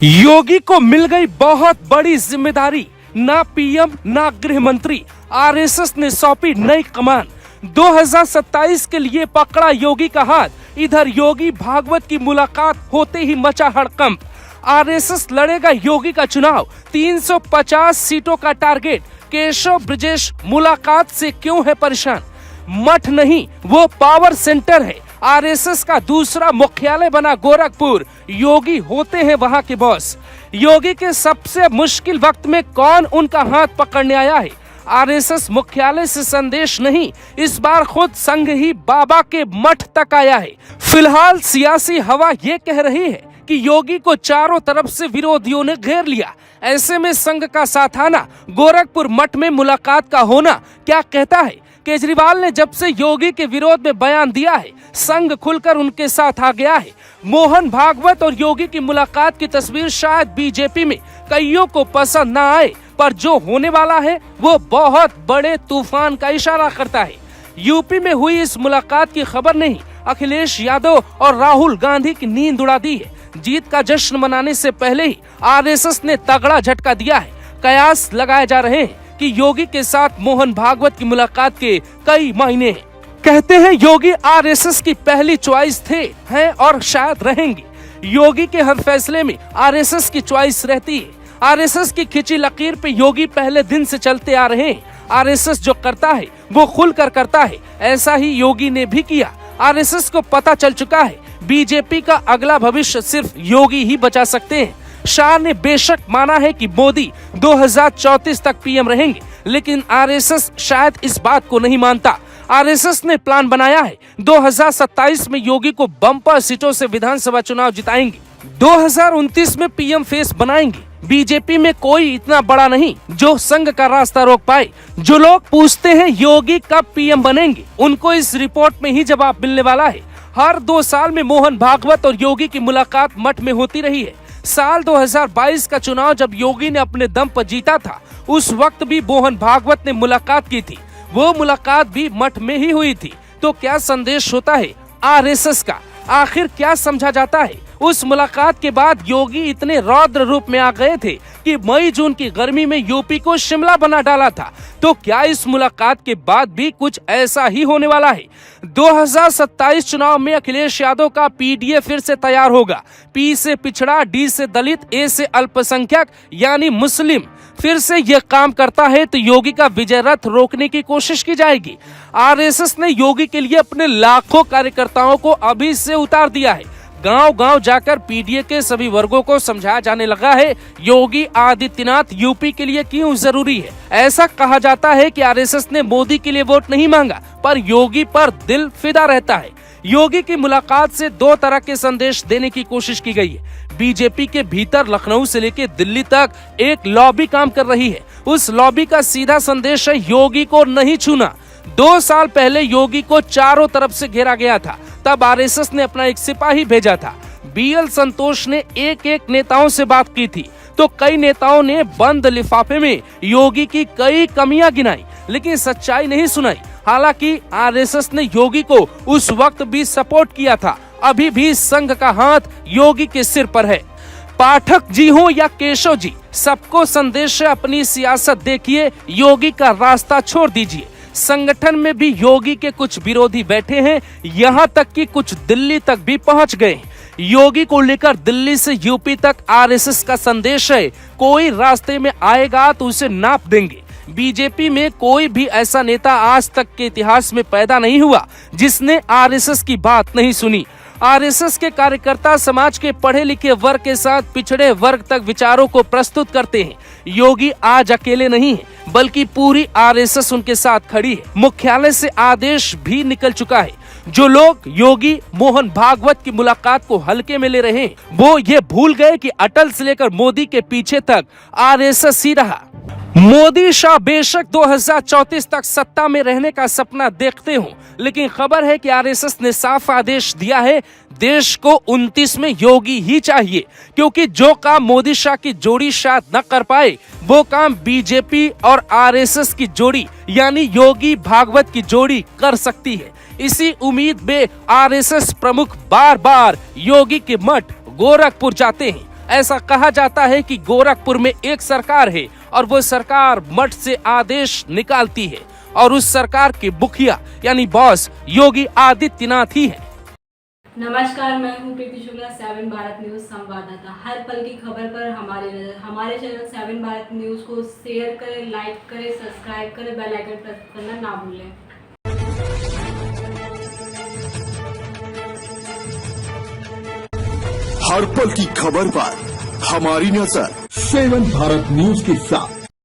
योगी को मिल गई बहुत बड़ी जिम्मेदारी, ना पीएम ना गृह मंत्री, आरएसएस ने सौंपी नई कमान। 2027 के लिए पकड़ा योगी का हाथ। इधर योगी भागवत की मुलाकात होते ही मचा हड़कंप। आरएसएस लड़ेगा योगी का चुनाव, 350 सीटों का टारगेट। केशव ब्रजेश मुलाकात से क्यों है परेशान? मठ नहीं, वो पावर सेंटर है। आरएसएस का दूसरा मुख्यालय बना गोरखपुर। योगी होते हैं वहां के बॉस। योगी के सबसे मुश्किल वक्त में कौन उनका हाथ पकड़ने आया है? आरएसएस मुख्यालय से संदेश नहीं, इस बार खुद संघ ही बाबा के मठ तक आया है। फिलहाल सियासी हवा ये कह रही है कि योगी को चारों तरफ से विरोधियों ने घेर लिया। ऐसे में संघ का साथ आना, गोरखपुर मठ में मुलाकात का होना क्या कहता है? केजरीवाल ने जब से योगी के विरोध में बयान दिया है, संघ खुलकर उनके साथ आ गया है। मोहन भागवत और योगी की मुलाकात की तस्वीर शायद बीजेपी में कईयों को पसंद न आए, पर जो होने वाला है वो बहुत बड़े तूफान का इशारा करता है। यूपी में हुई इस मुलाकात की खबर ने ही अखिलेश यादव और राहुल गांधी की नींद उड़ा दी है। जीत का जश्न मनाने से पहले ही आरएसएस ने तगड़ा झटका दिया है। कयास लगाए जा रहे हैं कि योगी के साथ मोहन भागवत की मुलाकात के कई महीने हैं। कहते हैं योगी आरएसएस की पहली चॉइस थे, हैं और शायद रहेंगे। योगी के हर फैसले में आरएसएस की चॉइस रहती है। आरएसएस की खिंची लकीर पे योगी पहले दिन से चलते आ रहे हैं। आरएसएस जो करता है वो खुलकर करता है, ऐसा ही योगी ने भी किया। आरएसएस को पता चल चुका है बीजेपी का अगला भविष्य सिर्फ योगी ही बचा सकते हैं। शाह ने बेशक माना है कि मोदी 2034 तक पीएम रहेंगे, लेकिन आरएसएस शायद इस बात को नहीं मानता। आरएसएस ने प्लान बनाया है 2027 में योगी को बम्पर सीटों से विधानसभा चुनाव जिताएंगे, 2029 में पीएम फेस बनाएंगे। बीजेपी में कोई इतना बड़ा नहीं जो संघ का रास्ता रोक पाए। जो लोग पूछते हैं योगी कब पीएम बनेंगे, उनको इस रिपोर्ट में ही जवाब मिलने वाला है। हर 2 साल में मोहन भागवत और योगी की मुलाकात मठ में होती रही है। साल 2022 का चुनाव जब योगी ने अपने दम पर जीता था, उस वक्त भी मोहन भागवत ने मुलाकात की थी। वो मुलाकात भी मठ में ही हुई थी। तो क्या संदेश होता है आरएसएस का? आखिर क्या समझा जाता है? उस मुलाकात के बाद योगी इतने रौद्र रूप में आ गए थे कि मई जून की गर्मी में यूपी को शिमला बना डाला था। तो क्या इस मुलाकात के बाद भी कुछ ऐसा ही होने वाला है? 2027 चुनाव में अखिलेश यादव का पीडीए फिर से तैयार होगा। पी से पिछड़ा, डी से दलित, ए से अल्पसंख्यक यानी मुस्लिम फिर से ये काम करता है तो योगी का विजय रथ रोकने की कोशिश की जाएगी। आरएसएस ने योगी के लिए अपने लाखों कार्यकर्ताओं को अभी से उतार दिया है। गांव-गांव जाकर पीडीए के सभी वर्गों को समझाया जाने लगा है योगी आदित्यनाथ यूपी के लिए क्यों जरूरी है। ऐसा कहा जाता है कि आरएसएस ने मोदी के लिए वोट नहीं मांगा, पर योगी पर दिल फिदा रहता है। योगी की मुलाकात से 2 तरह के संदेश देने की कोशिश की गई है। बीजेपी के भीतर लखनऊ से लेकर दिल्ली तक एक लॉबी काम कर रही है। उस लॉबी का सीधा संदेश है योगी को नहीं छूना। 2 साल पहले योगी को चारों तरफ से घेरा गया था, तब आरएसएस ने अपना एक सिपाही भेजा था। बीएल संतोष ने एक नेताओं से बात की थी, तो कई नेताओं ने बंद लिफाफे में योगी की कई कमियां गिनाई, लेकिन सच्चाई नहीं सुनाई। हालांकि आरएसएस ने योगी को उस वक्त भी सपोर्ट किया था। अभी भी संघ का हाथ योगी के सिर पर है। पाठक जी हो या केशव जी, सबको संदेश है अपनी सियासत देखिए, योगी का रास्ता छोड़ दीजिए। संगठन में भी योगी के कुछ विरोधी बैठे हैं, यहाँ तक कि कुछ दिल्ली तक भी पहुँच गए। योगी को लेकर दिल्ली से यूपी तक आरएसएस का संदेश है, कोई रास्ते में आएगा तो उसे नाप देंगे। बीजेपी में कोई भी ऐसा नेता आज तक के इतिहास में पैदा नहीं हुआ जिसने आरएसएस की बात नहीं सुनी। आरएसएस के कार्यकर्ता समाज के पढ़े लिखे वर्ग के साथ पिछड़े वर्ग तक विचारों को प्रस्तुत करते हैं। योगी आज अकेले नहीं है, बल्कि पूरी आरएसएस उनके साथ खड़ी है। मुख्यालय से आदेश भी निकल चुका है। जो लोग योगी मोहन भागवत की मुलाकात को हल्के में ले रहे हैं, वो ये भूल गए कि अटल से लेकर मोदी के पीछे तक आरएसएस ही रहा। मोदी शाह बेशक 2034 तक सत्ता में रहने का सपना देखते हो, लेकिन खबर है कि आरएसएस ने साफ आदेश दिया है देश को 29 में योगी ही चाहिए, क्योंकि जो काम मोदी शाह की जोड़ी शायद न कर पाए, वो काम बीजेपी और आरएसएस की जोड़ी यानी योगी भागवत की जोड़ी कर सकती है। इसी उम्मीद में आरएसएस प्रमुख बार बार योगी के मठ गोरखपुर जाते हैं। ऐसा कहा जाता है कि गोरखपुर में एक सरकार है और वो सरकार मठ से आदेश निकालती है और उस सरकार के मुखिया यानी बॉस योगी आदित्यनाथ ही है। नमस्कार, मैं हूं प्रीति शुक्ला, 7 भारत न्यूज संवाददाता। हर पल की खबर पर हमारी नजर। हमारे चैनल 7 भारत न्यूज को शेयर करें, लाइक करें, सब्सक्राइब करें, बेल आइकन प्रेस करना ना भूलें। हर पल की खबर पर हमारी नजर 7 भारत न्यूज के साथ।